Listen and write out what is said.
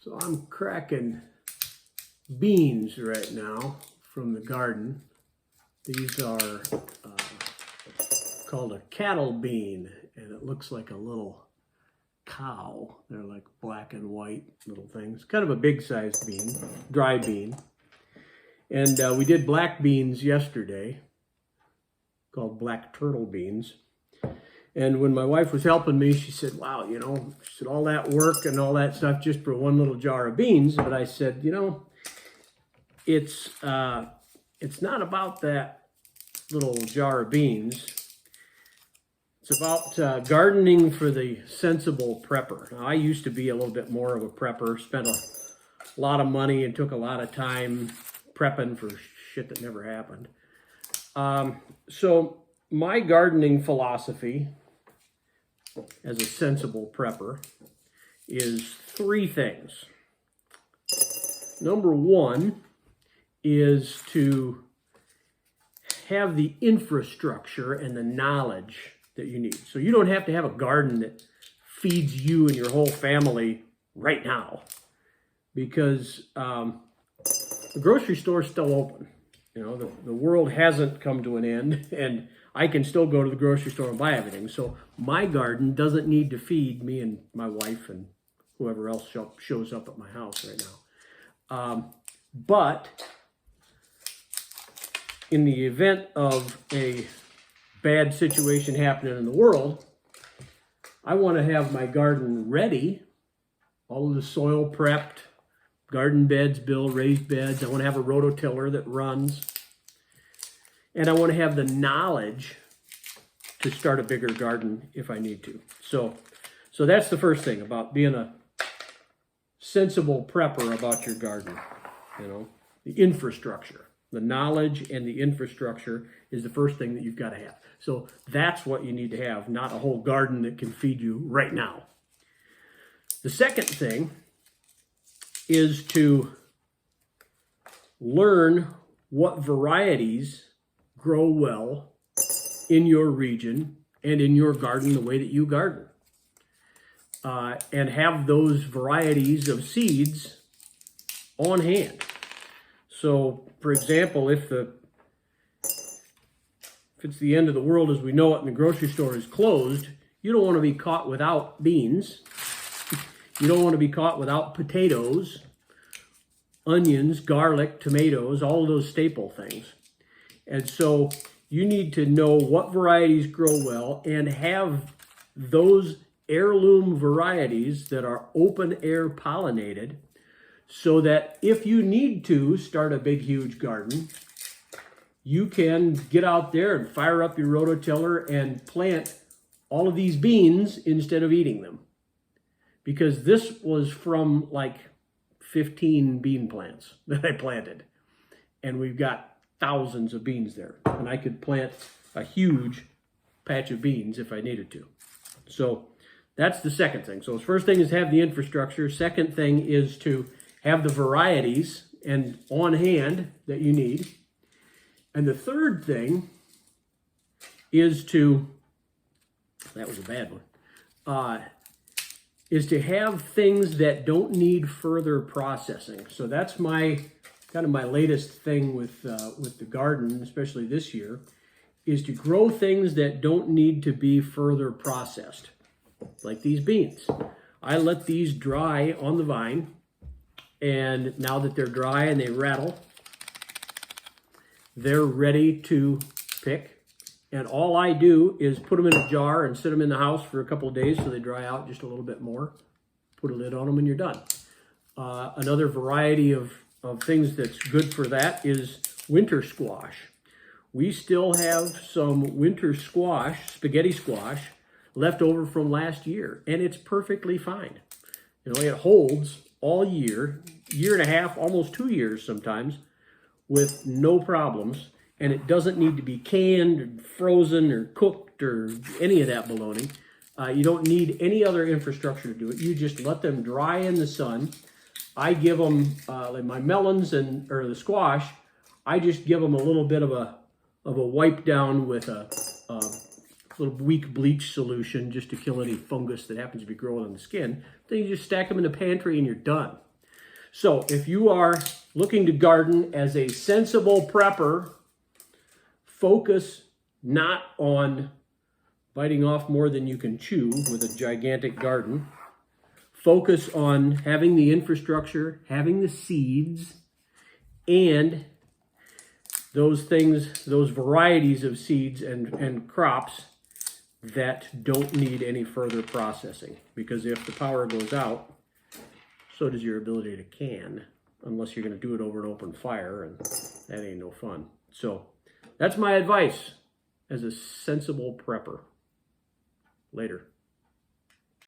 So I'm cracking beans right now from the garden. These are called a cattle bean, and it looks like a little cow. They're like black and white little things. Kind of a big sized bean, dry bean. And we did black beans yesterday, called black turtle beans. And when my wife was helping me, she said, wow, she said, all that work and all that stuff just for one little jar of beans. But I said, it's not about that little jar of beans. It's about gardening for the sensible prepper. Now, I used to be a little bit more of a prepper, spent a lot of money and took a lot of time prepping for shit that never happened. So my gardening philosophy as a sensible prepper is three things. Number one is to have the infrastructure and the knowledge that you need. So you don't have to have a garden that feeds you and your whole family right now, because the grocery store is still open. The world hasn't come to an end, and I can still go to the grocery store and buy everything. So my garden doesn't need to feed me and my wife and whoever else shows up at my house right now. But in the event of a bad situation happening in the world, I want to have my garden ready, all of the soil prepped, garden beds built, raised beds. I want to have a rototiller that runs. And I want to have the knowledge to start a bigger garden if I need to. So that's the first thing about being a sensible prepper about your garden. The infrastructure, the knowledge and the infrastructure is the first thing that you've got to have. So that's what you need to have, not a whole garden that can feed you right now. The second thing is to learn what varieties grow well in your region and in your garden the way that you garden. And have those varieties of seeds on hand. So, for example, if it's the end of the world as we know it and the grocery store is closed, you don't want to be caught without beans. You don't want to be caught without potatoes, onions, garlic, tomatoes, all of those staple things. And so you need to know what varieties grow well and have those heirloom varieties that are open air pollinated, so that if you need to start a big, huge garden, you can get out there and fire up your rototiller and plant all of these beans instead of eating them. Because this was from like 15 bean plants that I planted. And we've got thousands of beans there. And I could plant a huge patch of beans if I needed to. So that's the second thing. So the first thing is have the infrastructure. Second thing is to have the varieties and on hand that you need. And the third thing is that was a bad one, is to have things that don't need further processing. So that's my latest thing with the garden, especially this year, is to grow things that don't need to be further processed, like these beans. I let these dry on the vine, and now that they're dry and they rattle, they're ready to pick. And all I do is put them in a jar and sit them in the house for a couple of days so they dry out just a little bit more. Put a lid on them and you're done. Another variety of things that's good for that is winter squash. We still have some winter squash, spaghetti squash, left over from last year, and it's perfectly fine. It holds all year, year and a half, almost 2 years sometimes, with no problems. And it doesn't need to be canned or frozen or cooked or any of that baloney. You don't need any other infrastructure to do it. You just let them dry in the sun. I give them, like my melons or the squash, I just give them a little bit of a wipe down with a little weak bleach solution just to kill any fungus that happens to be growing on the skin. Then you just stack them in the pantry and you're done. So if you are looking to garden as a sensible prepper, focus not on biting off more than you can chew with a gigantic garden. Focus on having the infrastructure, having the seeds, and those things, those varieties of seeds and crops that don't need any further processing. Because if the power goes out, so does your ability to can, unless you're going to do it over an open fire, and that ain't no fun. So that's my advice as a sensible prepper. Later.